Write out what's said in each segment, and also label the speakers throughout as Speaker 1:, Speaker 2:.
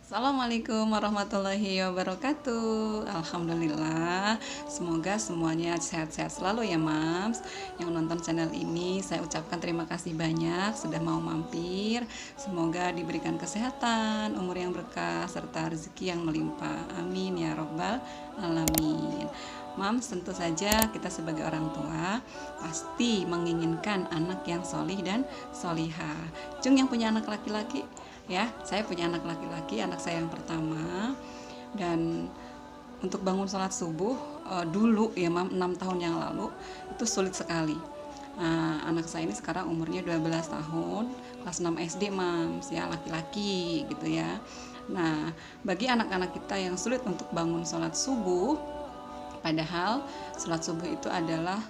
Speaker 1: Assalamualaikum warahmatullahi wabarakatuh. Alhamdulillah, semoga semuanya sehat-sehat selalu ya Mams. Yang nonton channel ini saya ucapkan terima kasih banyak sudah mau mampir. Semoga diberikan kesehatan, umur yang berkah, serta rezeki yang melimpah. Amin ya robbal alamin. Mams, tentu saja kita sebagai orang tua pasti menginginkan anak yang solih dan solihah. Jung yang punya anak laki-laki, ya, saya punya anak laki-laki, anak saya yang pertama. Dan untuk bangun sholat subuh dulu ya Mam, 6 tahun yang lalu itu sulit sekali. Nah, anak saya ini sekarang umurnya 12 tahun, kelas 6 SD Mams, ya, laki-laki gitu ya. Nah, bagi anak-anak kita yang sulit untuk bangun sholat subuh, padahal sholat subuh itu adalah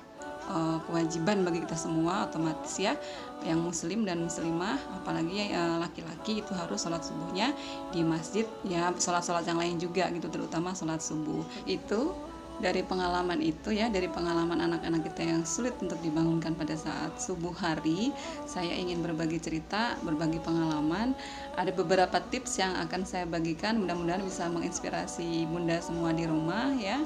Speaker 1: kewajiban bagi kita semua, otomatis ya, yang muslim dan muslimah, apalagi laki-laki itu harus sholat subuhnya di masjid ya, sholat-sholat yang lain juga gitu, terutama sholat subuh. Itu dari pengalaman itu ya, dari pengalaman anak-anak kita yang sulit untuk dibangunkan pada saat subuh hari, saya ingin berbagi cerita, berbagi pengalaman. Ada beberapa tips yang akan saya bagikan, mudah-mudahan bisa menginspirasi bunda semua di rumah ya.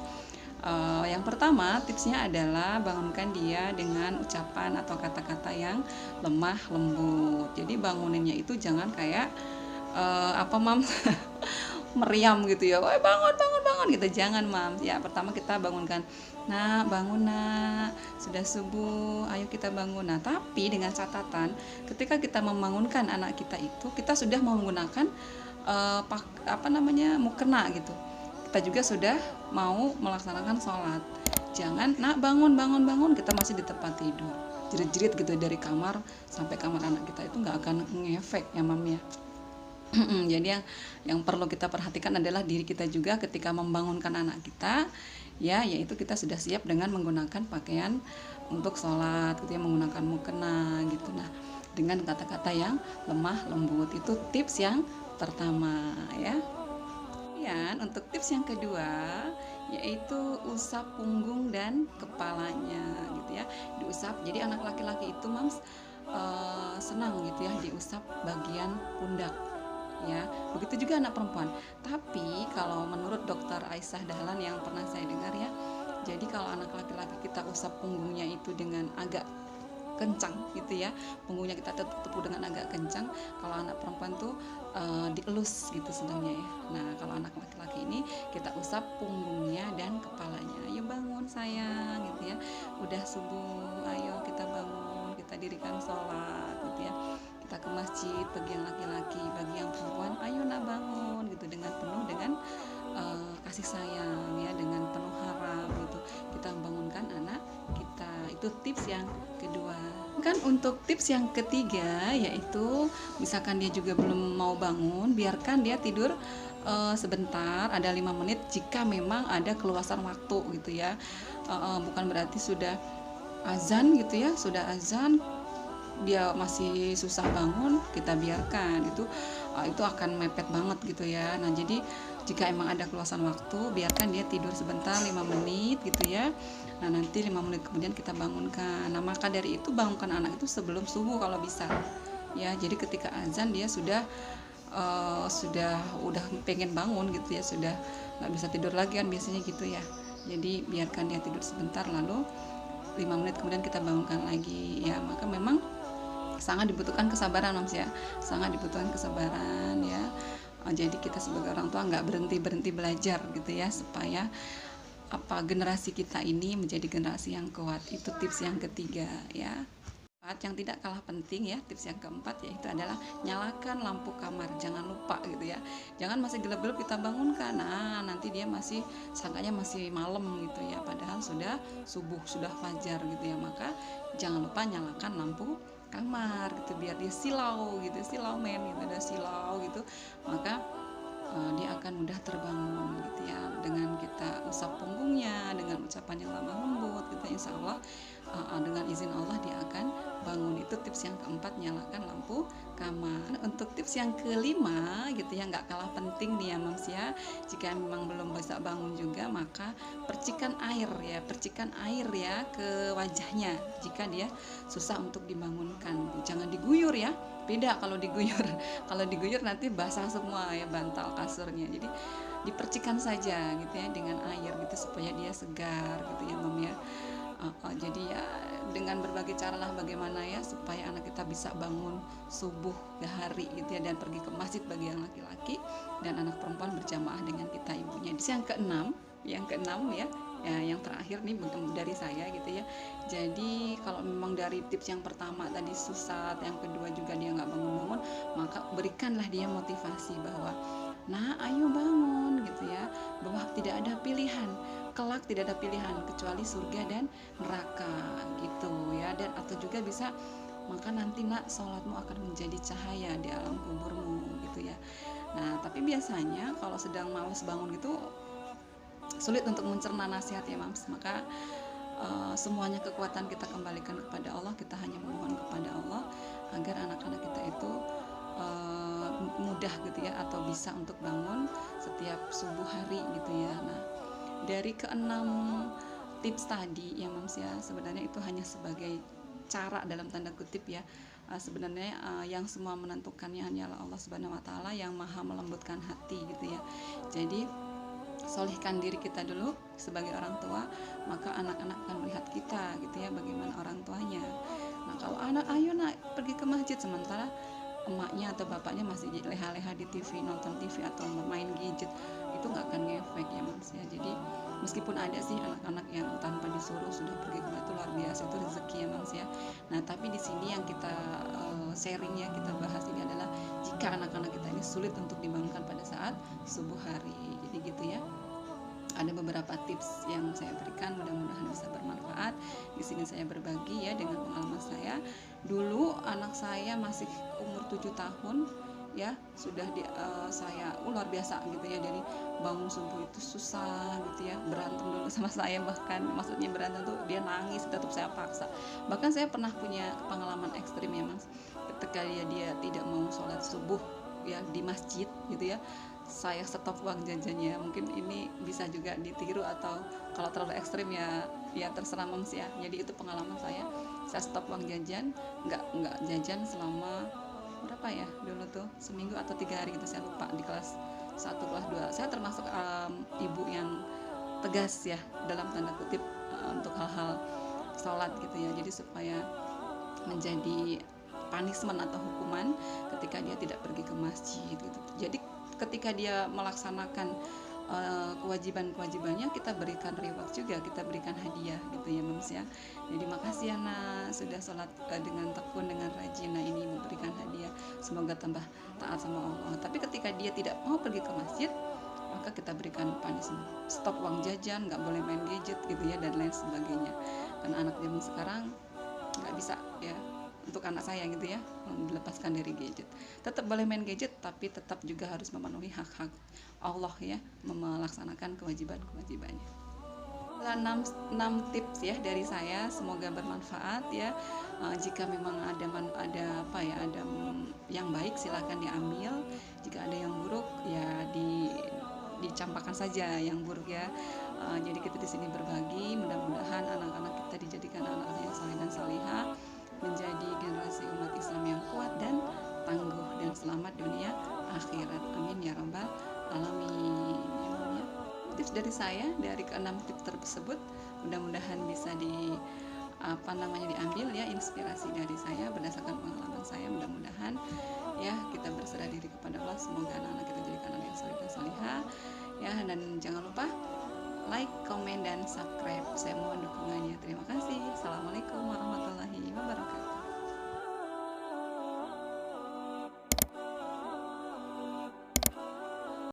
Speaker 1: Yang pertama tipsnya adalah bangunkan dia dengan ucapan atau kata-kata yang lemah lembut. Jadi banguninnya itu jangan kayak Mam meriam gitu ya, woi bangun bangun bangun gitu, jangan Mam ya. Pertama kita bangunkan, nah bangun nak, sudah subuh, ayo kita bangun. Nah tapi dengan catatan, ketika kita membangunkan anak kita itu, kita sudah menggunakan mukena gitu, kita juga sudah mau melaksanakan sholat. Jangan nak bangun bangun bangun, kita masih di tempat tidur, jerit-jerit gitu dari kamar sampai kamar anak kita, itu nggak akan ngefek ya Mam ya. Jadi yang perlu kita perhatikan adalah diri kita juga ketika membangunkan anak kita ya, yaitu kita sudah siap dengan menggunakan pakaian untuk sholat gitu ya, menggunakan mukena gitu. Nah dengan kata-kata yang lemah lembut, itu tips yang pertama ya. Kemudian untuk tips yang kedua yaitu usap punggung dan kepalanya gitu ya, diusap. Jadi anak laki-laki itu Mams senang gitu ya diusap bagian pundak ya, begitu juga anak perempuan. Tapi kalau menurut dokter Aisyah Dahlan yang pernah saya dengar ya, jadi kalau anak laki-laki kita usap punggungnya itu dengan agak kencang gitu ya, punggungnya kita tepuk dengan agak kencang. Kalau anak perempuan tuh dielus gitu sedangnya ya. Nah kalau anak laki-laki ini kita usap punggungnya dan kepalanya. Ayo bangun sayang gitu ya, udah subuh, ayo kita bangun, kita dirikan sholat gitu ya. Kita ke masjid bagi yang laki-laki, bagi yang perempuan ayo nak bangun gitu, dengan penuh dengan kasih sayang ya, dengan penuh harap gitu, kita membangunkan anak kita. Itu tips yang kedua. Kan untuk tips yang ketiga yaitu misalkan dia juga belum mau bangun, biarkan dia tidur sebentar, ada 5 menit jika memang ada keluasan waktu gitu ya. Bukan berarti sudah azan gitu ya, sudah azan dia masih susah bangun, kita biarkan, itu akan mepet banget gitu ya. Nah jadi jika emang ada keluasan waktu, biarkan dia tidur sebentar 5 menit gitu ya. Nah nanti 5 menit kemudian kita bangunkan. Nah maka dari itu bangunkan anak itu sebelum subuh kalau bisa ya. Jadi ketika azan dia sudah udah pengen bangun gitu ya, sudah nggak bisa tidur lagi kan biasanya gitu ya. Jadi biarkan dia tidur sebentar, lalu 5 menit kemudian kita bangunkan lagi ya. Maka memang sangat dibutuhkan kesabaran Mams ya, sangat dibutuhkan kesabaran ya. Jadi kita sebagai orang tua nggak berhenti belajar gitu ya, supaya generasi kita ini menjadi generasi yang kuat. Itu tips yang ketiga ya. Yang tidak kalah penting ya, tips yang keempat yaitu adalah nyalakan lampu kamar. Jangan lupa gitu ya, jangan masih gelap-gelap kita bangunkan, nah nanti dia masih sangkanya masih malam gitu ya, padahal sudah subuh, sudah fajar gitu ya. Maka jangan lupa nyalakan lampu kamar gitu, biar dia silau gitu, silau men gitu, ada silau gitu, maka dia akan mudah terbangun gitu ya. Dengan kita usap punggungnya dengan ucapan yang lemah lembut gitu, insya Allah dengan izin Allah dia akan bangun. Itu tips yang keempat, nyalakan lampu kamar. Untuk tips yang kelima gitu ya, nggak kalah penting nih ya Mams ya, jika memang belum bisa bangun juga, maka percikan air ya ke wajahnya jika dia susah untuk dibangunkan. Jangan diguyur ya, beda kalau diguyur kalau diguyur nanti basah semua ya bantal kasurnya. Jadi dipercikan saja gitu ya dengan air gitu supaya dia segar gitu ya Mam ya. Jadi ya dengan berbagai cara lah bagaimana ya supaya anak kita bisa bangun subuh hari gitu ya, dan pergi ke masjid bagi yang laki-laki, dan anak perempuan berjamaah dengan kita ibunya. Yang keenam ya, yang terakhir nih dari saya gitu ya. Jadi kalau memang dari tips yang pertama tadi susah, yang kedua juga dia nggak bangun-bangun, maka berikanlah dia motivasi bahwa nah ayo bangun gitu ya, bahwa tidak ada pilihan, kelak tidak ada pilihan kecuali surga dan neraka gitu ya. Dan atau juga bisa, maka nanti nak sholatmu akan menjadi cahaya di alam kuburmu gitu ya. Nah tapi biasanya kalau sedang malas bangun gitu sulit untuk mencerna nasihat ya Mams. Maka semuanya kekuatan kita kembalikan kepada Allah, kita hanya memohon kepada Allah agar anak-anak kita itu mudah gitu ya, atau bisa untuk bangun setiap subuh hari gitu ya. Nah dari keenam tips tadi ya Mams ya, sebenarnya itu hanya sebagai cara dalam tanda kutip ya. Sebenarnya yang semua menentukannya hanyalah Allah Subhanahu wa taala yang maha melembutkan hati gitu ya. Jadi solihkan diri kita dulu sebagai orang tua, maka anak-anak akan melihat kita gitu ya, bagaimana orang tuanya. Nah kalau anak ayo nak pergi ke masjid, sementara emaknya atau bapaknya masih leha-leha di TV, nonton TV atau main gadget, itu nggak akan ngefek ya Mas ya. Jadi meskipun ada sih anak-anak yang tanpa disuruh sudah pergi ke masjid, itu luar biasa, itu rezeki ya Mas ya. Nah tapi di sini yang kita sharing ya, kita bahas ini adalah jika anak-anak kita ini sulit untuk dibangunkan pada saat subuh hari. Jadi gitu ya, ada beberapa tips yang saya berikan, mudah-mudahan bisa bermanfaat. Di sini saya berbagi ya dengan pengalaman saya. Dulu anak saya masih umur 7 tahun ya, sudah saya luar biasa gitu ya, dari bangun subuh itu susah gitu ya, berantem dulu sama saya, bahkan maksudnya berantem tuh dia nangis, tetap saya paksa. Bahkan saya pernah punya pengalaman ekstrim ya Mas, ketika dia tidak mau sholat subuh ya di masjid gitu ya, saya stop uang jajannya. Mungkin ini bisa juga ditiru, atau kalau terlalu ekstrim ya terserah Moms ya. Jadi itu pengalaman saya stop uang jajan, nggak jajan selama berapa ya dulu tuh, seminggu atau 3 hari gitu, saya lupa. Di kelas 1 kelas 2 saya termasuk ibu yang tegas ya dalam tanda kutip untuk hal-hal sholat gitu ya. Jadi supaya menjadi punishment atau hukuman ketika dia tidak pergi ke masjid gitu. Jadi ketika dia melaksanakan kewajiban-kewajibannya, kita berikan reward juga, kita berikan hadiah gitu ya Moms ya. Jadi makasih ya nak, sudah sholat dengan tekun, dengan rajin. Nah ini memberikan hadiah, semoga tambah taat sama Allah. Tapi ketika dia tidak mau pergi ke masjid, maka kita berikan punishment, stop uang jajan, nggak boleh main gadget gitu ya, dan lain sebagainya. Karena anak zaman sekarang nggak bisa ya, untuk anak saya gitu ya, dilepaskan dari gadget. Tetap boleh main gadget, tapi tetap juga harus memenuhi hak-hak Allah ya, melaksanakan kewajiban-kewajibannya. 6 tips ya dari saya, semoga bermanfaat ya. Jika memang ada yang baik silahkan diambil, jika ada yang buruk ya dicampakkan saja yang buruk ya. Jadi kita di sini berbagi, mudah-mudahan anak-anak kita dijadikan anak-anak yang saleh dan salihah, menjadi generasi umat Islam yang kuat dan tangguh, dan selamat dunia akhirat. Amin ya rabbal alamin. Ya. Tips dari saya dari ke-6 tips tersebut, mudah-mudahan bisa diambil ya inspirasi dari saya berdasarkan pengalaman saya. Mudah-mudahan ya kita berserah diri kepada Allah, semoga anak-anak kita jadikan anak yang saleh dan salihah ya. Dan jangan lupa like, komen, dan subscribe. Saya mohon dukungannya. Terima kasih. Assalamualaikum warahmatullahi wabarakatuh.